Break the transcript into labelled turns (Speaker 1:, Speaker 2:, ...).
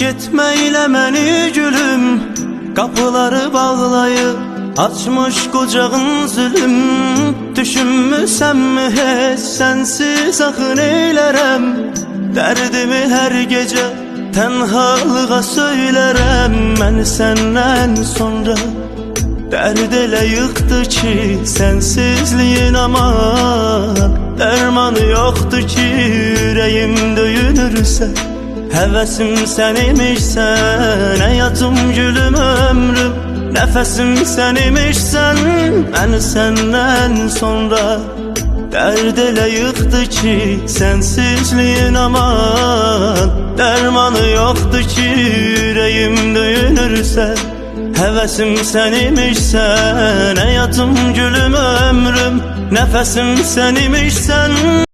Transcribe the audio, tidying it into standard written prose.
Speaker 1: Getmeyle məni gülüm, kapıları bağlayıp açmış qocağın zülüm. Düşünmüsənmi heç sensiz axı neylərəm? Dərdimi hər gecə tənhalığa söylərəm. Mən səndən sonra dərd elə yıxdı ki, sensizliyin aman dərmanı yoxdur ki, ürəyim döyünürsə. Həvəsim sən imişsən, həyatım gülüm ömrüm, nəfəsim sən imişsən. Mən səndən sonra dərd elə yıxdı ki, sensizliyin aman dərmanı yoxdur ki, ürəyim döyünürsə. Həvəsim sən imişsən, həyatım gülüm ömrüm, nəfəsim sən imişsən.